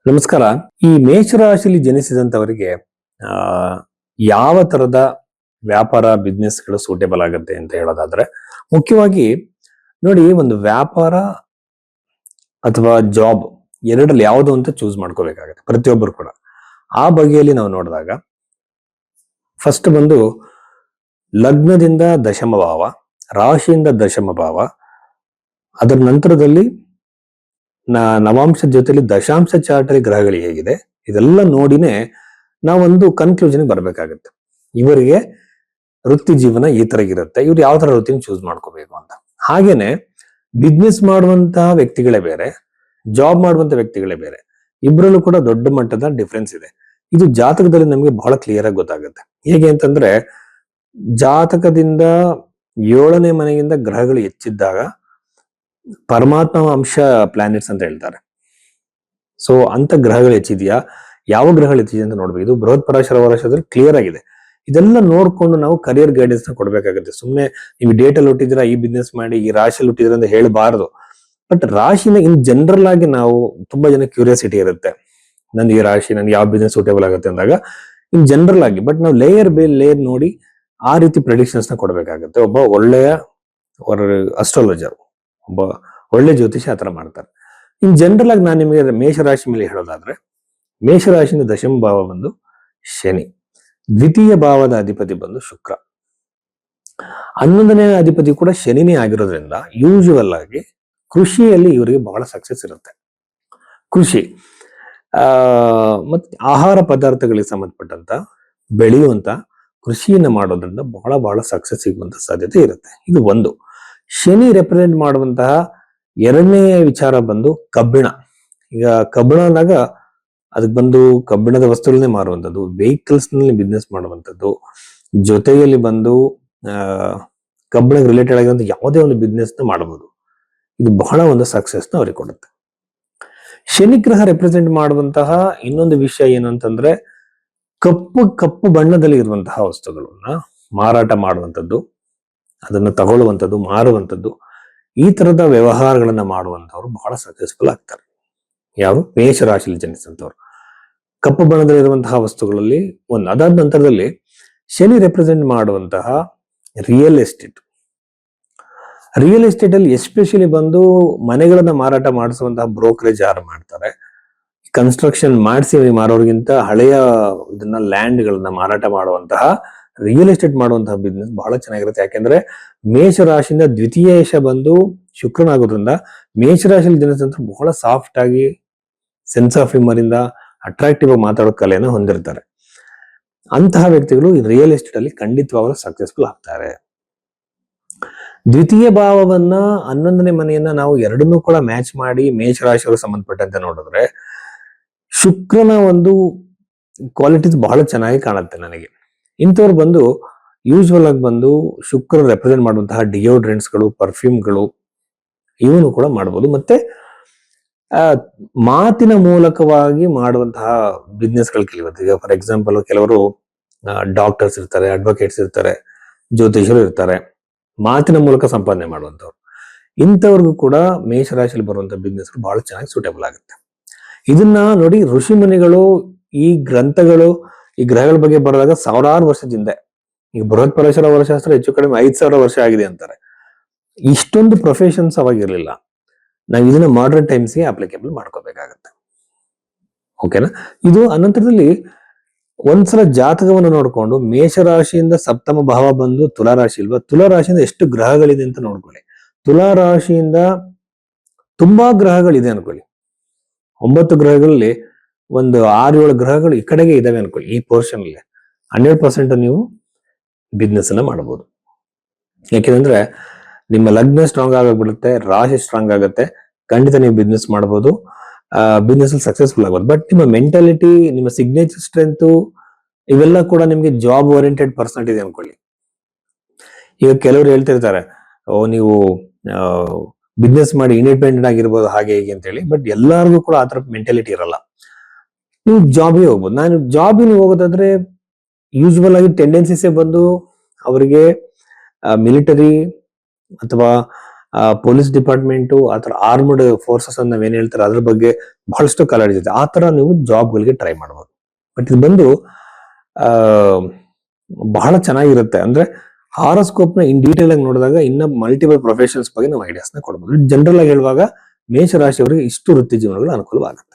ನಮಸ್ಕಾರ. ಈ ಮೇಷರಾಶಿಯಲ್ಲಿ ಜನಿಸಿದಂತವರಿಗೆ ಆ ಯಾವ ತರದ ವ್ಯಾಪಾರ ಬಿಸ್ನೆಸ್ಗಳು ಸೂಟೇಬಲ್ ಆಗುತ್ತೆ ಅಂತ ಹೇಳೋದಾದ್ರೆ, ಮುಖ್ಯವಾಗಿ ನೋಡಿ, ಒಂದು ವ್ಯಾಪಾರ ಅಥವಾ ಜಾಬ್ ಎರಡರಲ್ಲಿ ಯಾವುದು ಅಂತ ಚೂಸ್ ಮಾಡ್ಕೋಬೇಕಾಗುತ್ತೆ ಪ್ರತಿಯೊಬ್ಬರು ಕೂಡ. ಆ ಬಗೆಯಲ್ಲಿ ನಾವು ನೋಡಿದಾಗ ಫಸ್ಟ್ ಬಂದು ಲಗ್ನದಿಂದ ದಶಮ ಭಾವ, ರಾಶಿಯಿಂದ ದಶಮ ಭಾವ, ಅದರ ನಂತರದಲ್ಲಿ ನವಾಂಶದ ಜೊತೆಲಿ ದಶಾಂಶ ಚಾರ್ಟ್ ಅಲ್ಲಿ ಗ್ರಹಗಳು ಹೇಗಿದೆ ಇದೆಲ್ಲ ನೋಡಿನೇ ನಾವೊಂದು ಕನ್ಕ್ಲೂಷನ್ ಬರ್ಬೇಕಾಗತ್ತೆ. ಇವರಿಗೆ ವೃತ್ತಿ ಜೀವನ ಈ ತರ ಇರುತ್ತೆ, ಇವ್ರು ಯಾವ ತರ ವೃತ್ತಿನ ಚೂಸ್ ಮಾಡ್ಕೋಬೇಕು ಅಂತ. ಹಾಗೇನೆ ಬಿಸ್ನೆಸ್ ಮಾಡುವಂತಹ ವ್ಯಕ್ತಿಗಳೇ ಬೇರೆ, ಜಾಬ್ ಮಾಡುವಂತ ವ್ಯಕ್ತಿಗಳೇ ಬೇರೆ. ಇಬ್ಬರಲ್ಲೂ ಕೂಡ ದೊಡ್ಡ ಮಟ್ಟದ ಡಿಫ್ರೆನ್ಸ್ ಇದೆ. ಇದು ಜಾತಕದಲ್ಲಿ ನಮಗೆ ಬಹಳ ಕ್ಲಿಯರ್ ಆಗಿ ಗೊತ್ತಾಗುತ್ತೆ. ಹೇಗೆ ಅಂತಂದ್ರೆ, ಜಾತಕದಿಂದ 7ನೇ ಮನೆಯಿಂದ ಗ್ರಹಗಳು ಹೆಚ್ಚಿದ್ದಾಗ ಪರಮಾತ್ಮ ಅಂಶ ಪ್ಲಾನೆಟ್ಸ್ ಅಂತ ಹೇಳ್ತಾರೆ. ಸೊ ಅಂತ ಗ್ರಹಗಳು ಹೆಚ್ಚಿದ್ಯಾ, ಯಾವ ಗ್ರಹಗಳು ಹೆಚ್ಚಿದೆ ಅಂತ ನೋಡ್ಬೇಕು. ಇದು ಬೃಹತ್ ಪರಾಶರ ವರ್ಷದಲ್ಲಿ ಕ್ಲಿಯರ್ ಆಗಿದೆ. ಇದೆಲ್ಲ ನೋಡ್ಕೊಂಡು ನಾವು ಕರಿಯರ್ ಗೈಡೆನ್ಸ್ ನ ಕೊಡ್ಬೇಕಾಗುತ್ತೆ. ಸುಮ್ನೆ ನೀವು ಡೇಟ್ ಅಲ್ಲಿ ಹುಟ್ಟಿದಿರಾ, ಈ ಬಿಸ್ನೆಸ್ ಮಾಡಿ, ಈ ರಾಶಿಯಲ್ಲಿ ಹುಟ್ಟಿದ್ರ ಅಂತ ಹೇಳಬಾರದು. ಬಟ್ ರಾಶಿನ ಇನ್ ಜನರಲ್ ಆಗಿ ನಾವು, ತುಂಬಾ ಜನ ಕ್ಯೂರಿಯಾಸಿಟಿ ಇರುತ್ತೆ, ನನ್ಗೆ ಈ ರಾಶಿ, ನನ್ಗೆ ಯಾವ ಬಿಸ್ನೆಸ್ ಸೂಟೇಬಲ್ ಆಗುತ್ತೆ ಅಂದಾಗ ಇನ್ ಜನರಲ್ ಆಗಿ. ಬಟ್ ನಾವು ಲೇಯರ್ ಬೈ ಲೇಯರ್ ನೋಡಿ ಆ ರೀತಿ ಪ್ರೆಡಿಕ್ಷನ್ಸ್ ನ ಕೊಡ್ಬೇಕಾಗುತ್ತೆ. ಒಬ್ಬ ಒಳ್ಳೆಯ ಅಸ್ಟ್ರಾಲಜರ್, ಒಬ್ಬ ಒಳ್ಳೆ ಜ್ಯೋತಿಷ ಆತರ ಮಾಡ್ತಾರೆ. ಇನ್ ಜನರಲ್ ಆಗಿ ನಾನು ನಿಮಗೆ ಮೇಷರಾಶಿ ಮೇಲೆ ಹೇಳೋದಾದ್ರೆ, ಮೇಷರಾಶಿಯಿಂದ ದಶಮ ಭಾವ ಬಂದು ಶನಿ, ದ್ವಿತೀಯ ಭಾವದ ಅಧಿಪತಿ ಬಂದು ಶುಕ್ರ, 11ನೇ ಅಧಿಪತಿ ಕೂಡ ಶನಿನೇ ಆಗಿರೋದ್ರಿಂದ ಯೂಶುವಲ್ ಆಗಿ ಕೃಷಿಯಲ್ಲಿ ಇವರಿಗೆ ಬಹಳ ಸಕ್ಸಸ್ ಇರುತ್ತೆ. ಕೃಷಿ ಮತ್ತೆ ಆಹಾರ ಪದಾರ್ಥಗಳಿಗೆ ಸಂಬಂಧಪಟ್ಟಂತ ಬೆಳೆಯುವಂತ ಕೃಷಿಯನ್ನ ಮಾಡೋದ್ರಿಂದ ಬಹಳ ಬಹಳ ಸಕ್ಸಸ್ ಸಿಗುವಂತ ಸಾಧ್ಯತೆ ಇರುತ್ತೆ. ಇದು ಒಂದು. ಶನಿ ರೆಪ್ರೆಸೆಂಟ್ ಮಾಡುವಂತಹ ಎರಡನೇ ವಿಚಾರ ಬಂದು ಕಬ್ಬಿಣ. ಈಗ ಕಬ್ಬಿಣ ಅಂದಾಗ ಅದಕ್ಕೆ ಬಂದು ಕಬ್ಬಿಣದ ವಸ್ತುಗಳನ್ನೇ ಮಾರುವಂಥದ್ದು, ವೆಹಿಕಲ್ಸ್ ನಲ್ಲಿ ಬಿಸ್ನೆಸ್ ಮಾಡುವಂಥದ್ದು, ಜೊತೆಯಲ್ಲಿ ಬಂದು ಕಬ್ಬಿಣ ರಿಲೇಟೆಡ್ ಆಗಿರುವಂತ ಯಾವುದೇ ಒಂದು ಬಿಸ್ನೆಸ್ ನ ಮಾಡಬಹುದು. ಇದು ಬಹಳ ಒಂದು ಸಕ್ಸಸ್ ನ ಅವ್ರಿಗೆ ಕೊಡುತ್ತೆ. ಶನಿ ಗ್ರಹ ರೆಪ್ರೆಸೆಂಟ್ ಮಾಡುವಂತಹ ಇನ್ನೊಂದು ವಿಷಯ ಏನು ಅಂತಂದ್ರೆ, ಕಪ್ಪು ಬಣ್ಣದಲ್ಲಿ ಇರುವಂತಹ ವಸ್ತುಗಳನ್ನ ಮಾರಾಟ ಮಾಡುವಂಥದ್ದು, ಅದನ್ನ ತಗೊಳ್ಳುವಂಥದ್ದು, ಮಾರುವಂಥದ್ದು, ಈ ತರದ ವ್ಯವಹಾರಗಳನ್ನ ಮಾಡುವಂತವ್ರು ಬಹಳ ಸಕ್ಸಸ್ಫುಲ್ ಆಗ್ತಾರೆ. ಯಾರು ಮೇಷರಾಶಿಯಲ್ಲಿ ಜನಿಸಿದಂಥವ್ರು. ಕಪ್ಪು ಬಣ್ಣದಲ್ಲಿ ಇರುವಂತಹ ವಸ್ತುಗಳಲ್ಲಿ ಒಂದು. ಅದಾದ ನಂತರದಲ್ಲಿ ಶನಿ ರೆಪ್ರೆಸೆಂಟ್ ಮಾಡುವಂತಹ ರಿಯಲ್ ಎಸ್ಟೇಟ್. ರಿಯಲ್ ಎಸ್ಟೇಟ್ ಅಲ್ಲಿ ಎಸ್ಪೆಷಲಿ ಬಂದು ಮನೆಗಳನ್ನ ಮಾರಾಟ ಮಾಡಿಸುವಂತಹ ಬ್ರೋಕರೇಜ್ ಯಾರು ಮಾಡ್ತಾರೆ, ಕನ್ಸ್ಟ್ರಕ್ಷನ್ ಮಾಡಿಸಿ ಮಾರೋರಿಗಿಂತ ಹಳೆಯ ಇದನ್ನ ಲ್ಯಾಂಡ್ ಗಳನ್ನ ಮಾರಾಟ ಮಾಡುವಂತಹ ರಿಯಲ್ ಎಸ್ಟೇಟ್ ಮಾಡುವಂತಹ ಬಿಸ್ನೆಸ್ ಬಹಳ ಚೆನ್ನಾಗಿರುತ್ತೆ. ಯಾಕೆಂದ್ರೆ ಮೇಷರಾಶಿಯಿಂದ ದ್ವಿತೀಯ ಬಂದು ಶುಕ್ರನಾಗೋದ್ರಿಂದ ಮೇಷರಾಶಿಯಲ್ಲಿ ಜನಿಸಿದಂತ ಬಹಳ ಸಾಫ್ಟ್ ಆಗಿ, ಸೆನ್ಸ್ ಆಫ್ ಹ್ಯೂಮರ್ ಇಂದ ಅಟ್ರಾಕ್ಟಿವ್ ಆಗಿ ಮಾತಾಡೋ ಕಲೆಯನ್ನು ಹೊಂದಿರ್ತಾರೆ. ಅಂತಹ ವ್ಯಕ್ತಿಗಳು ರಿಯಲ್ ಎಸ್ಟೇಟ್ ಅಲ್ಲಿ ಖಂಡಿತವಾಗಲೂ ಸಕ್ಸಸ್ಫುಲ್ ಆಗ್ತಾರೆ. ದ್ವಿತೀಯ ಭಾವವನ್ನ, 11ನೇ ಮನೆಯನ್ನ ನಾವು ಎರಡನ್ನೂ ಕೂಡ ಮ್ಯಾಚ್ ಮಾಡಿ ಮೇಷರಾಶಿಯವರು ಸಂಬಂಧಪಟ್ಟಂತೆ ನೋಡಿದ್ರೆ, ಶುಕ್ರನ ಒಂದು ಕ್ವಾಲಿಟೀಸ್ ಬಹಳ ಚೆನ್ನಾಗಿ ಕಾಣುತ್ತೆ ನನಗೆ. ಇಂಥವ್ರು ಬಂದು ಯೂಶುವಲ್ ಆಗಿ ಬಂದು ಶುಕ್ರ ರೆಪ್ರೆಸೆಂಟ್ ಮಾಡುವಂತಹ ಡಿಯೋಡ್ರೆಂಟ್ಸ್ಗಳು, ಪರ್ಫ್ಯೂಮ್ಗಳು ಇವನು ಕೂಡ ಮಾಡಬಹುದು. ಮತ್ತೆ ಮಾತಿನ ಮೂಲಕವಾಗಿ ಮಾಡುವಂತಹ ಬಿಸ್ನೆಸ್ಗಳು ಕೆಲವತ್ತು. ಈಗ ಫಾರ್ ಎಕ್ಸಾಂಪಲ್ ಕೆಲವರು ಡಾಕ್ಟರ್ಸ್ ಇರ್ತಾರೆ, ಅಡ್ವೊಕೇಟ್ಸ್ ಇರ್ತಾರೆ, ಜ್ಯೋತಿಷರು ಇರ್ತಾರೆ, ಮಾತಿನ ಮೂಲಕ ಸಂಪಾದನೆ ಮಾಡುವಂತವ್ರು. ಇಂಥವ್ರಿಗೂ ಕೂಡ ಮೇಷರಾಶಿಯಲ್ಲಿ ಬರುವಂತಹ ಬಿಸ್ನೆಸ್ ಬಹಳ ಚೆನ್ನಾಗಿ ಸೂಟೇಬಲ್ ಆಗುತ್ತೆ. ಇದನ್ನ ನೋಡಿ, ಋಷಿ ಮುನಿಗಳು ಈ ಗ್ರಂಥಗಳು, ಈ ಗ್ರಹಗಳ ಬಗ್ಗೆ ಬರೆದಾಗ ಸಾವಿರಾರು ವರ್ಷದಿಂದ, ಈಗ ಬೃಹತ್ ಪರಾಶರ ವರಶಾಸ್ತ್ರ ಹೆಚ್ಚು ಕಡಿಮೆ 5,000 ವರ್ಷ ಆಗಿದೆ ಅಂತಾರೆ. ಇಷ್ಟೊಂದು ಪ್ರೊಫೆಷನ್ಸ್ ಅವಾಗಿರ್ಲಿಲ್ಲ. ನಾವು ಇದನ್ನ ಮಾಡರ್ನ್ ಟೈಮ್ಸ್ಗೆ ಅಪ್ಲಿಕೇಬಲ್ ಮಾಡ್ಕೋಬೇಕಾಗತ್ತೆ. ಓಕೆನಾ? ಇದು ಅನಂತರದಲ್ಲಿ ಒಂದ್ಸಲ ಜಾತಕವನ್ನು ನೋಡ್ಕೊಂಡು, ಮೇಷರಾಶಿಯಿಂದ ಸಪ್ತಮ ಭಾವ ಬಂದು ತುಲಾರಾಶಿ ಇಲ್ವಾ, ತುಲಾರಾಶಿಯಿಂದ ಎಷ್ಟು ಗ್ರಹಗಳಿದೆ ಅಂತ ನೋಡ್ಕೊಳ್ಳಿ. ತುಲಾರಾಶಿಯಿಂದ ತುಂಬಾ ಗ್ರಹಗಳಿದೆ ಅನ್ಕೊಳ್ಳಿ. 9 ಗ್ರಹಗಳಲ್ಲಿ ಒಂದು 6-7 ಗ್ರಹಗಳು ಈ ಕಡೆಗೆ ಇದಾವೆ ಅನ್ಕೊಳ್ಳಿ. ಈ ಪೋರ್ಷನ್ ಅಲ್ಲಿ 100% ನೀವು ಬಿಸ್ನೆಸ್ ಅನ್ನ ಮಾಡಬಹುದು. ಯಾಕೆಂದ್ರೆ ನಿಮ್ಮ ಲಗ್ನ ಸ್ಟ್ರಾಂಗ್ ಆಗಬಿಡುತ್ತೆ, ರಾಶಿ ಸ್ಟ್ರಾಂಗ್ ಆಗುತ್ತೆ, ಖಂಡಿತ ನೀವು ಬಿಸ್ನೆಸ್ ಮಾಡಬಹುದು, ಬಿಸ್ನೆಸ್ ಅಲ್ಲಿ ಸಕ್ಸಸ್ಫುಲ್ ಆಗಬಹುದು. ಬಟ್ ನಿಮ್ಮ ಮೆಂಟಾಲಿಟಿ, ನಿಮ್ಮ ಸಿಗ್ನೇಚರ್ ಸ್ಟ್ರೆಂತ್ ಇವೆಲ್ಲ ಕೂಡ ನಿಮ್ಗೆ ಜಾಬ್ ಓರಿಯೆಂಟೆಡ್ ಪರ್ಸನಾಲಿಟಿ ಇದೆ ಅನ್ಕೊಳ್ಳಿ. ಈಗ ಕೆಲವರು ಹೇಳ್ತಿರ್ತಾರೆ, ನೀವು ಬಿಸ್ನೆಸ್ ಮಾಡಿ ಇಂಡಿಪೆಂಡೆಂಟ್ ಆಗಿರ್ಬೋದು ಹಾಗೆ ಹೀಗೆ ಅಂತ ಹೇಳಿ. ಬಟ್ ಎಲ್ಲರಿಗೂ ಕೂಡ ಆತರ ಮೆಂಟಾಲಿಟಿ ಇರಲ್ಲ. ನೀವು ಜಾಬಿಗೆ ಹೋಗ್ಬೋದು. ನಾನು ಜಾಬಿಗೆ ಹೋಗೋದಾದ್ರೆ ಯೂಶುವಲ್ ಆಗಿ ಟೆಂಡೆನ್ಸಿಸೇ ಬಂದು ಅವರಿಗೆ ಮಿಲಿಟರಿ ಅಥವಾ ಪೊಲೀಸ್ ಡಿಪಾರ್ಟ್ಮೆಂಟ್ ಆತರ ಆರ್ಮ್ಡ್ ಫೋರ್ಸಸ್ ಅಂತ ನಾವೇನ್ ಹೇಳ್ತಾರೆ ಅದ್ರ ಬಗ್ಗೆ ಬಹಳಷ್ಟು ಕಾಳಜಿ ಇದೆ. ಆ ತರ ನೀವು ಜಾಬ್ಗಳಿಗೆ ಟ್ರೈ ಮಾಡಬಹುದು. ಬಟ್ ಇದು ಬಂದು ಆ ಬಹಳ ಚೆನ್ನಾಗಿರುತ್ತೆ. ಅಂದ್ರೆ ಹಾರೋಸ್ಕೋಪ್ ನ ಇನ್ ಡೀಟೇಲ್ ಆಗಿ ನೋಡಿದಾಗ ಇನ್ನ ಮಲ್ಟಿಪಲ್ ಪ್ರೊಫೆಷನ್ಸ್ ಬಗ್ಗೆ ನಾವು ಐಡಿಯಾಸ್ ನ ಕೊಡಬಹುದು. ಜನರಲ್ ಆಗಿ ಹೇಳುವಾಗ ಮೇಷರಾಶಿಯವರಿಗೆ ಇಷ್ಟು ವೃತ್ತಿ ಜೀವನಗಳು ಅನುಕೂಲವಾಗುತ್ತೆ.